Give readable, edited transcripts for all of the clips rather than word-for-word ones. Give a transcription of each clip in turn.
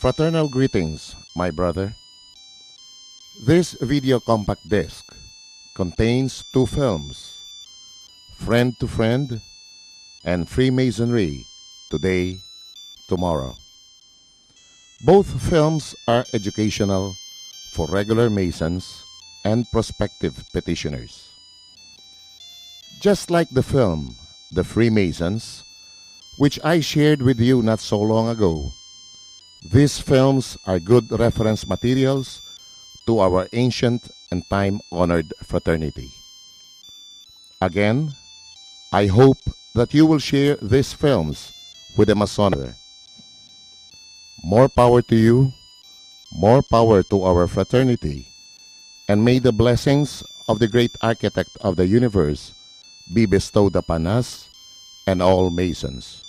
Fraternal greetings, my brother. This video compact disc contains two films, Friend to Friend and Freemasonry, Today, Tomorrow. Both films are educational for regular Masons and prospective petitioners. Just like the film, The Freemasons, which I shared with you not so long ago, these films are good reference materials to our ancient and time-honored fraternity. Again, I hope that you will share these films with the Masonry. More power to you, more power to our fraternity, and may the blessings of the great architect of the universe be bestowed upon us and all Masons.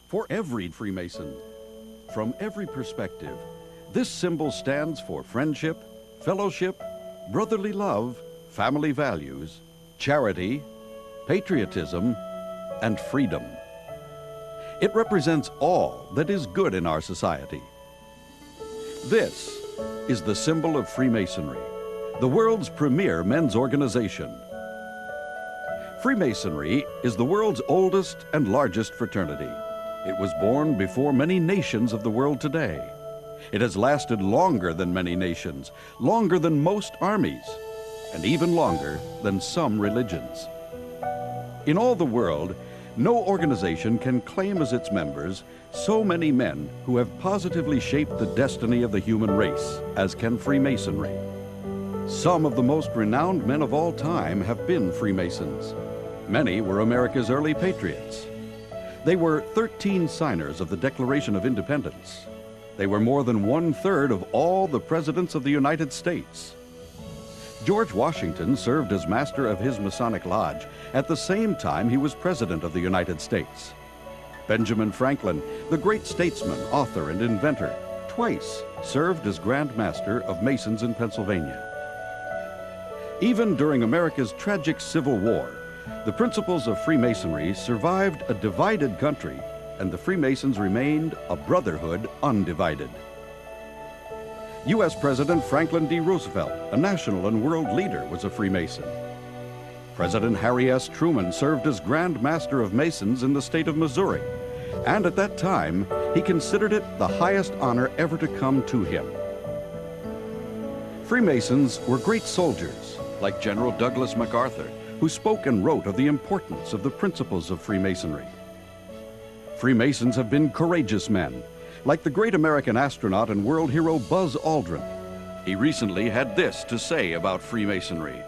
For every Freemason, from every perspective, this symbol stands for friendship, fellowship, brotherly love, family values, charity, patriotism, and freedom. It represents all that is good in our society. This is the symbol of Freemasonry, the world's premier men's organization. Freemasonry is the world's oldest and largest fraternity. It was born before many nations of the world today. It has lasted longer than many nations, longer than most armies, and even longer than some religions. In all the world, no organization can claim as its members so many men who have positively shaped the destiny of the human race as can Freemasonry. Some of the most renowned men of all time have been Freemasons. Many were America's early patriots. They were 13 signers of the Declaration of Independence. They were more than 1/3 of all the presidents of the United States. George Washington served as master of his Masonic Lodge at the same time he was president of the United States. Benjamin Franklin, the great statesman, author, and inventor, twice served as Grand Master of Masons in Pennsylvania. Even during America's tragic Civil War, the principles of Freemasonry survived a divided country, and the Freemasons remained a brotherhood undivided. U.S. President Franklin D. Roosevelt, a national and world leader, was a Freemason. President Harry S. Truman served as Grand Master of Masons in the state of Missouri, and at that time, he considered it the highest honor ever to come to him. Freemasons were great soldiers, like General Douglas MacArthur, who spoke and wrote of the importance of the principles of Freemasonry. Freemasons have been courageous men, like the great American astronaut and world hero Buzz Aldrin. He recently had this to say about Freemasonry: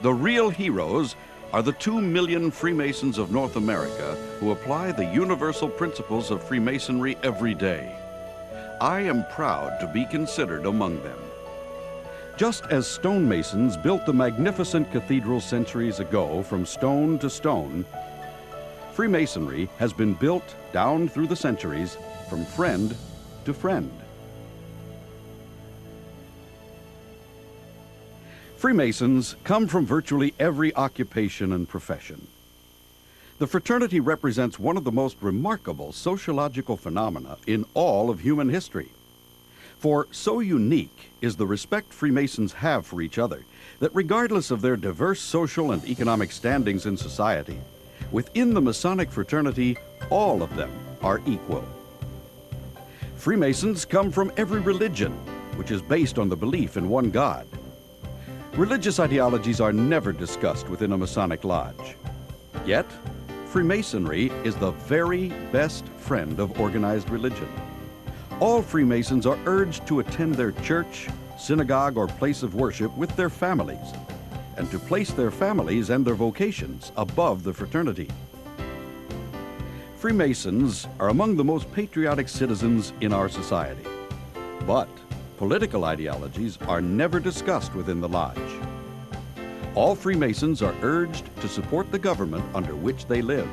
"The real heroes are the 2 million Freemasons of North America who apply the universal principles of Freemasonry every day. I am proud to be considered among them. Just as stonemasons built the magnificent cathedral centuries ago from stone to stone, Freemasonry has been built down through the centuries from friend to friend. Freemasons come from virtually every occupation and profession. The fraternity represents one of the most remarkable sociological phenomena in all of human history. For so unique is the respect Freemasons have for each other that regardless of their diverse social and economic standings in society, within the Masonic fraternity, all of them are equal. Freemasons come from every religion, which is based on the belief in one God. Religious ideologies are never discussed within a Masonic lodge. Yet, Freemasonry is the very best friend of organized religion. All Freemasons are urged to attend their church, synagogue, or place of worship with their families, and to place their families and their vocations above the fraternity. Freemasons are among the most patriotic citizens in our society, but political ideologies are never discussed within the lodge. All Freemasons are urged to support the government under which they live.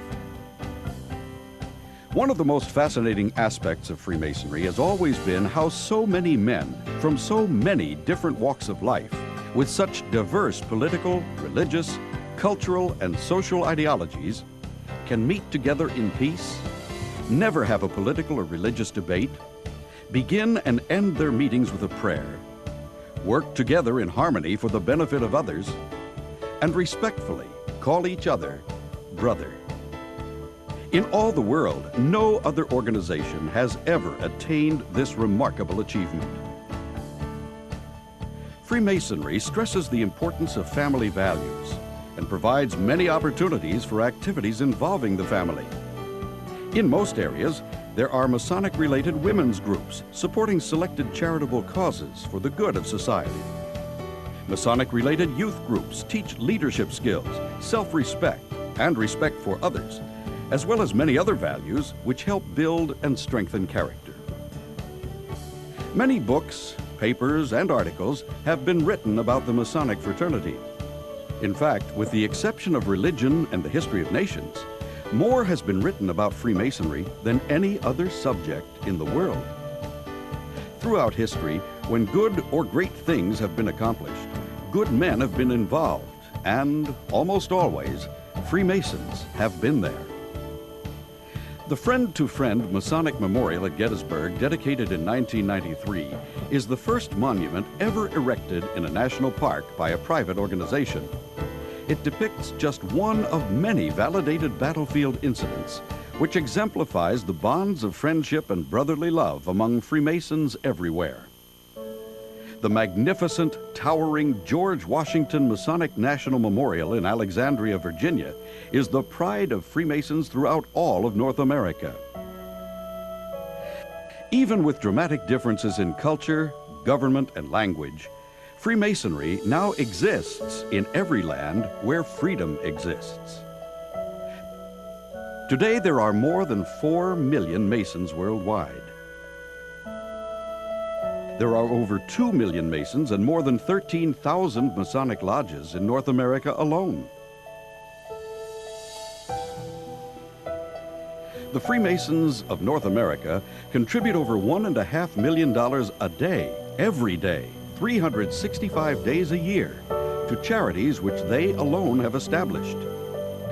One of the most fascinating aspects of Freemasonry has always been how so many men from so many different walks of life, with such diverse political, religious, cultural, and social ideologies, can meet together in peace, never have a political or religious debate, begin and end their meetings with a prayer, work together in harmony for the benefit of others, and respectfully call each other brother. In all the world, no other organization has ever attained this remarkable achievement. Freemasonry stresses the importance of family values and provides many opportunities for activities involving the family. In most areas, there are Masonic-related women's groups supporting selected charitable causes for the good of society. Masonic-related youth groups teach leadership skills, self-respect, and respect for others, as well as many other values which help build and strengthen character. Many books, papers, and articles have been written about the Masonic fraternity. In fact, with the exception of religion and the history of nations, more has been written about Freemasonry than any other subject in the world. Throughout history, when good or great things have been accomplished, good men have been involved, and almost always, Freemasons have been there. The Friend to Friend Masonic Memorial at Gettysburg, dedicated in 1993, is the first monument ever erected in a national park by a private organization. It depicts just one of many validated battlefield incidents, which exemplifies the bonds of friendship and brotherly love among Freemasons everywhere. The magnificent, towering George Washington Masonic National Memorial in Alexandria, Virginia, is the pride of Freemasons throughout all of North America. Even with dramatic differences in culture, government, and language, Freemasonry now exists in every land where freedom exists. Today, there are more than 4 million Masons worldwide. There are over 2 million Masons and more than 13,000 Masonic lodges in North America alone. The Freemasons of North America contribute over $1.5 million a day, every day, 365 days a year, to charities which they alone have established.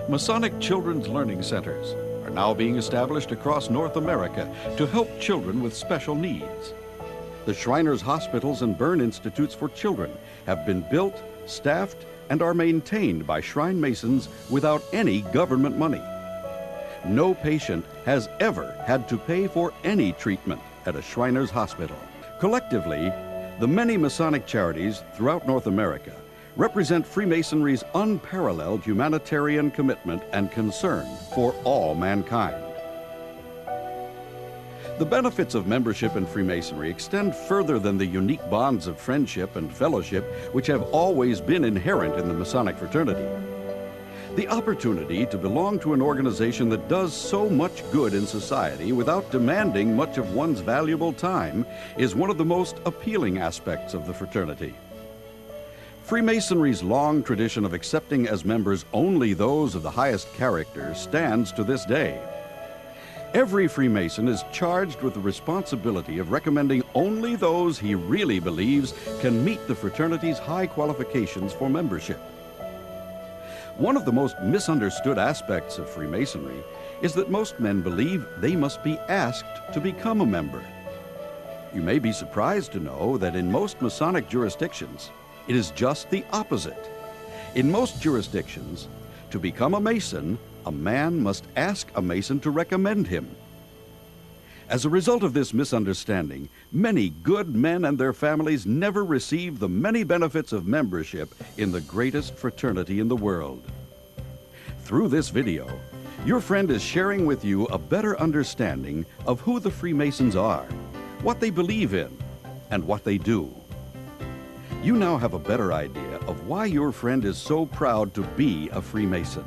Masonic Children's Learning Centers are now being established across North America to help children with special needs. The Shriners Hospitals and Burn Institutes for Children have been built, staffed, and are maintained by Shrine Masons without any government money. No patient has ever had to pay for any treatment at a Shriners Hospital. Collectively, the many Masonic charities throughout North America represent Freemasonry's unparalleled humanitarian commitment and concern for all mankind. The benefits of membership in Freemasonry extend further than the unique bonds of friendship and fellowship which have always been inherent in the Masonic fraternity. The opportunity to belong to an organization that does so much good in society without demanding much of one's valuable time is one of the most appealing aspects of the fraternity. Freemasonry's long tradition of accepting as members only those of the highest character stands to this day. Every Freemason is charged with the responsibility of recommending only those he really believes can meet the fraternity's high qualifications for membership. One of the most misunderstood aspects of Freemasonry is that most men believe they must be asked to become a member. You may be surprised to know that in most Masonic jurisdictions, it is just the opposite. In most jurisdictions, to become a Mason, a man must ask a Mason to recommend him. As a result of this misunderstanding, many good men and their families never receive the many benefits of membership in the greatest fraternity in the world. Through this video, your friend is sharing with you a better understanding of who the Freemasons are, what they believe in, and what they do. You now have a better idea of why your friend is so proud to be a Freemason.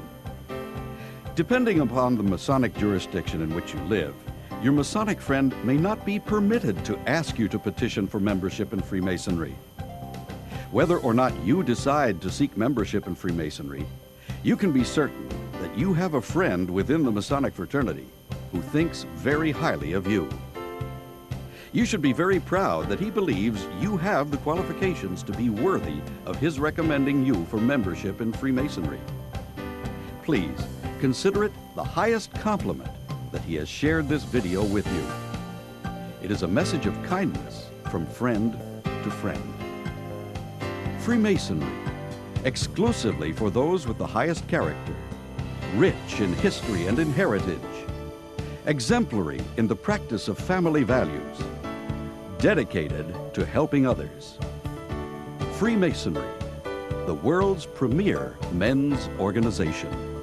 Depending upon the Masonic jurisdiction in which you live, your Masonic friend may not be permitted to ask you to petition for membership in Freemasonry. Whether or not you decide to seek membership in Freemasonry, you can be certain that you have a friend within the Masonic fraternity who thinks very highly of you. You should be very proud that he believes you have the qualifications to be worthy of his recommending you for membership in Freemasonry. Please consider it the highest compliment that he has shared this video with you. It is a message of kindness from friend to friend. Freemasonry, exclusively for those with the highest character, rich in history and in heritage, exemplary in the practice of family values, dedicated to helping others. Freemasonry, the world's premier men's organization.